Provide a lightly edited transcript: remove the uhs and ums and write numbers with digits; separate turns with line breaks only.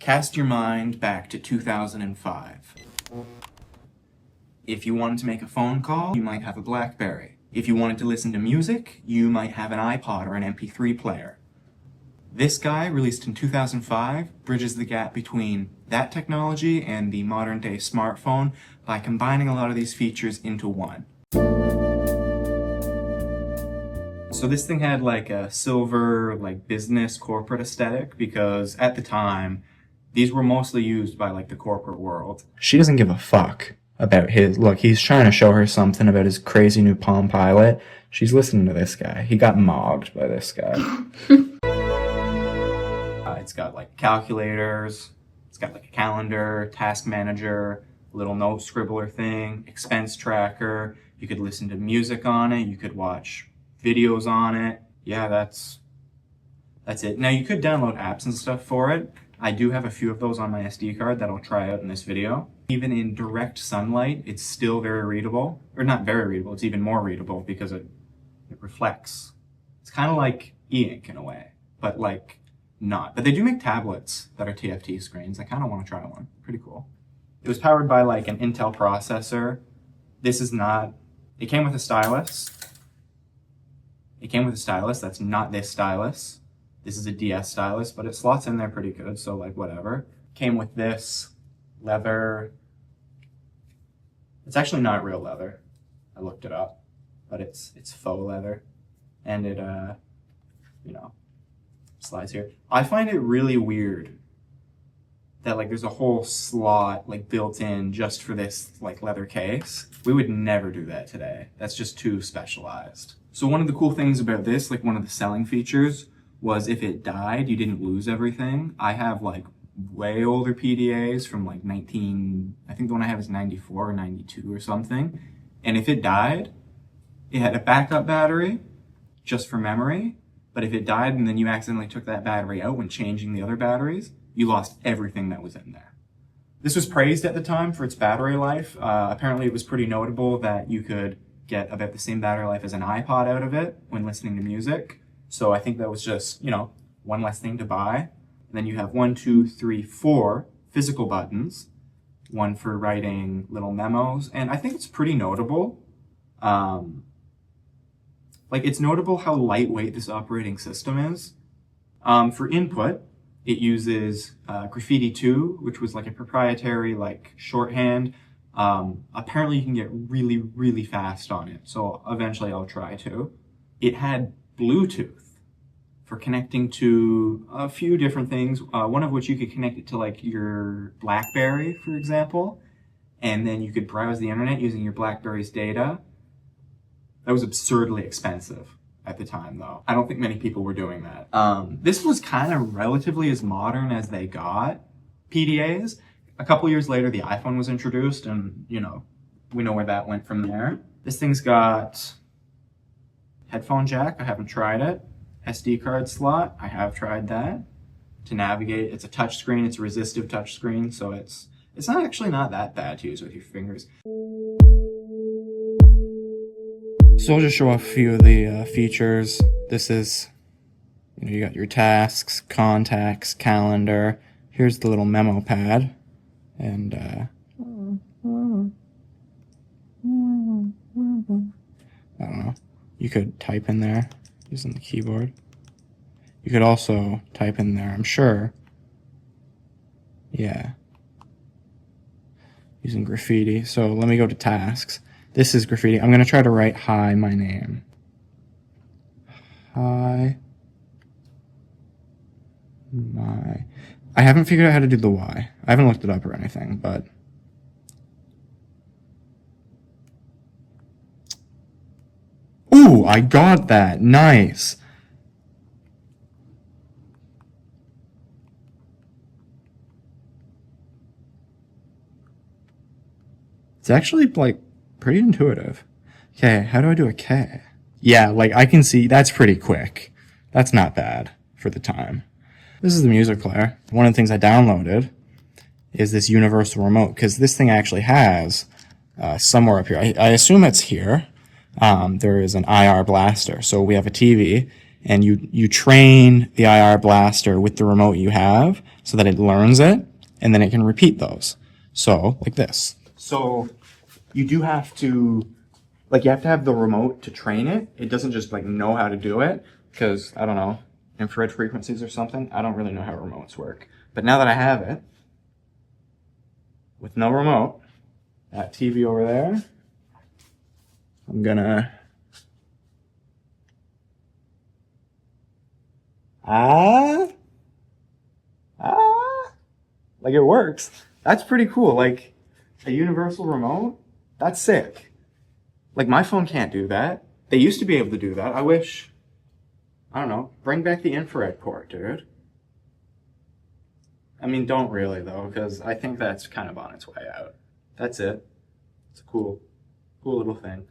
Cast your mind back to 2005. If you wanted to make a phone call, you might have a BlackBerry. If you wanted to listen to music, you might have an iPod or an MP3 player. This guy, released in 2005, bridges the gap between that technology and the modern-day smartphone by combining a lot of these features into one. So this thing had like a silver, like business corporate aesthetic because at the time, these were mostly used by like the corporate world. She doesn't give a fuck about his, look, he's trying to show her something about his crazy new Palm Pilot. She's listening to this guy. He got mobbed by this guy. It's got like calculators, it's got like a calendar, task manager, little note scribbler thing, expense tracker. You could listen to music on it. You could watch videos on it. Yeah, that's it. Now you could download apps and stuff for it. I do have a few of those on my SD card that I'll try out in this video. Even in direct sunlight, it's still very readable. Or not very readable, it's even more readable because it reflects. It's kind of like e-ink in a way, but like not. But they do make tablets that are TFT screens. I kind of want to try one. Pretty cool. It was powered by like an Intel processor. This is not, it came with a stylus. It came with a stylus. That's not this stylus. This is a DS stylus, but it slots in there pretty good, so like whatever. Came with this leather. It's actually not real leather. I looked it up, but it's faux leather. And it, you know, slides here. I find it really weird that like there's a whole slot like built in just for this like leather case. We would never do that today. That's just too specialized. So one of the cool things about this, like one of the selling features, was if it died, you didn't lose everything. I have like way older PDAs from like I think the one I have is 94 or 92 or something. And if it died, it had a backup battery just for memory. But if it died and then you accidentally took that battery out when changing the other batteries, you lost everything that was in there. This was praised at the time for its battery life. Apparently it was pretty notable that you could get about the same battery life as an iPod out of it when listening to music. So I think that was just, you know, one less thing to buy. And then you have 4 physical buttons, one for writing little memos. And I think it's pretty notable. Like it's notable how lightweight this operating system is. For input, it uses Graffiti 2, which was like a proprietary like shorthand. Apparently you can get really, really fast on it. So eventually I'll try to. It had Bluetooth for connecting to a few different things, one of which you could connect it to like your BlackBerry, for example, and then you could browse the internet using your BlackBerry's data. That was absurdly expensive at the time, though. I don't think many people were doing that. This was kind of relatively as modern as they got PDAs. A couple years later, the iPhone was introduced, and, you know, we know where that went from there. This thing's got headphone jack. I haven't tried it. SD card slot. I have tried that. To navigate, it's a touch screen. It's a resistive touch screen, so it's not actually not that bad to use with your fingers. So I'll just show off a few of the features. This is, you know, you got your tasks, contacts, calendar. Here's the little memo pad, and I don't know. You could type in there using the keyboard. You could also type in there, I'm sure. Yeah. Using Graffiti. So let me go to tasks. This is Graffiti. I'm going to try to write hi, my name. Hi. My. I haven't figured out how to do the Y. I haven't looked it up or anything, but. Ooh, I got that. Nice. It's actually, like, pretty intuitive. Okay, how do I do a K? Yeah, like, I can see, that's pretty quick. That's not bad for the time. This is the music player. One of the things I downloaded is this universal remote, because this thing actually has, somewhere up here, I assume it's here, there is an IR blaster. So we have a TV, and you train the IR blaster with the remote you have so that it learns it, and then it can repeat those. So, like this. So, you do have to, like, you have to have the remote to train it. It doesn't just, like, know how to do it, because, I don't know, infrared frequencies or something. I don't really know how remotes work. But now that I have it, with no remote, that TV over there, I'm gonna... Like, it works. That's pretty cool. Like, a universal remote? That's sick. Like, my phone can't do that. They used to be able to do that. I wish, I don't know, bring back the infrared port, dude. I mean, don't really, though, because I think that's kind of on its way out. That's it. It's a cool little thing.